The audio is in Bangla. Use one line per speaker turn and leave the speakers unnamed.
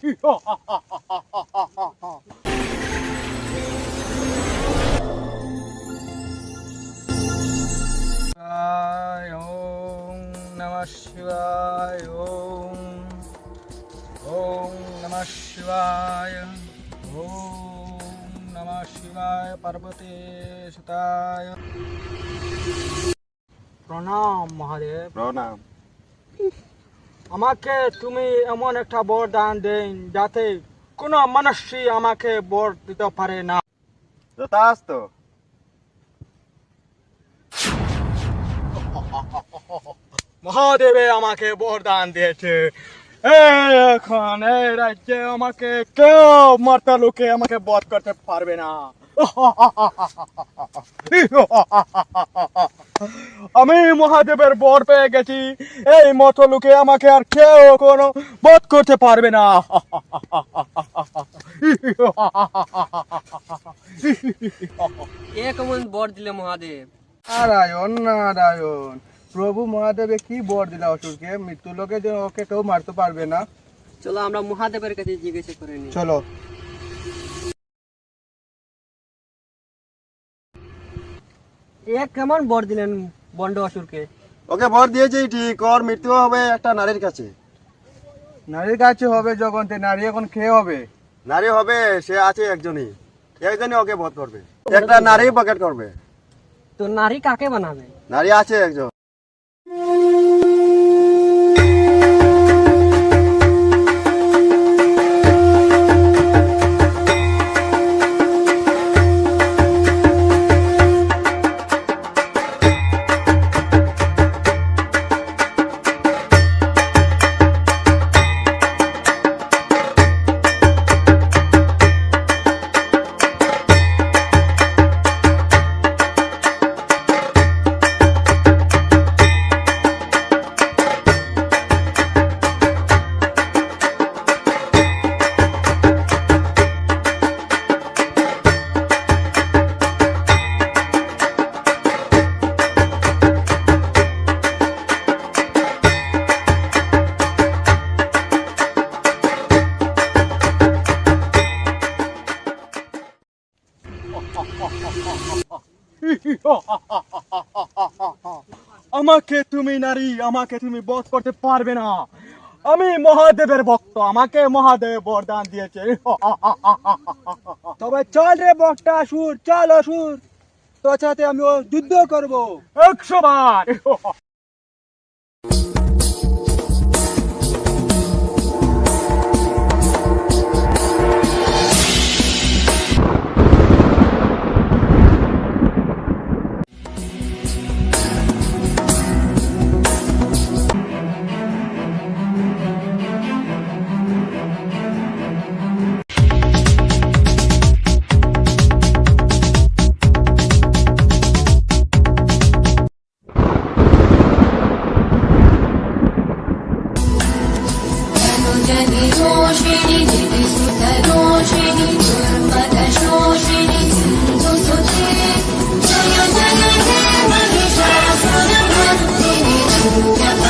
ওম নমঃ শিবায়। ওম নমঃ শিবায়। ওম নমঃ শিবায় পার্বতী সুতায়। প্রণাম মহাদেব।
প্রণাম।
আমাকে তুমি এমন একটা বর দান দেন যাতে কোনো মানুষই আমাকে বর দিতে পারে না।
যথাস্ত।
মহাদেবে আমাকে বরদান দিয়েছে। এখন এই রাজ্যে আমাকে কেউ মার্তা লোকে আমাকে বধ করতে পারবে না। আমি মহাদেবের বর পেয়ে গেছি, এই মতো লোকে আমাকে আর কেউ কোনো বধ করতে পারবে না।
এ কেমন বর দিলে মহাদেব?
নারায়ণ নারায়ণ। প্রভু মহাদেবে কি বর দিলা অসুরকে? মৃত্যু লোকে যে ওকে কেউ মারতে পারবে না।
চলো আমরা মহাদেবের কাছে জিজ্ঞাসা করে নিই।
চলো।
এ কেমন বর দিলেন বন্ড অসুরকে?
ওকে বর দিয়েছি ঠিক, ওর মৃত্যু হবে একটা নারীর কাছে। নারীর কাছে হবে যখন, নারী এখন খেয়ে হবে। নারী হবে, সে আছে একজনই ওকে বধ করবে, একটা নারী পকেট করবে।
তো নারী কাকে বানাবে?
নারী আছে একজন।
আমাকে তুমি নারী, আমাকে তুমি বধ করতে পারবে না। আমি মহাদেবের ভক্ত, আমাকে মহাদেব বরদান দিয়েছে। তবে চল রে বকটা আসুর, চল আসুর, তোর সাথে আমি যুদ্ধ করবো 100 বার।
Yeah.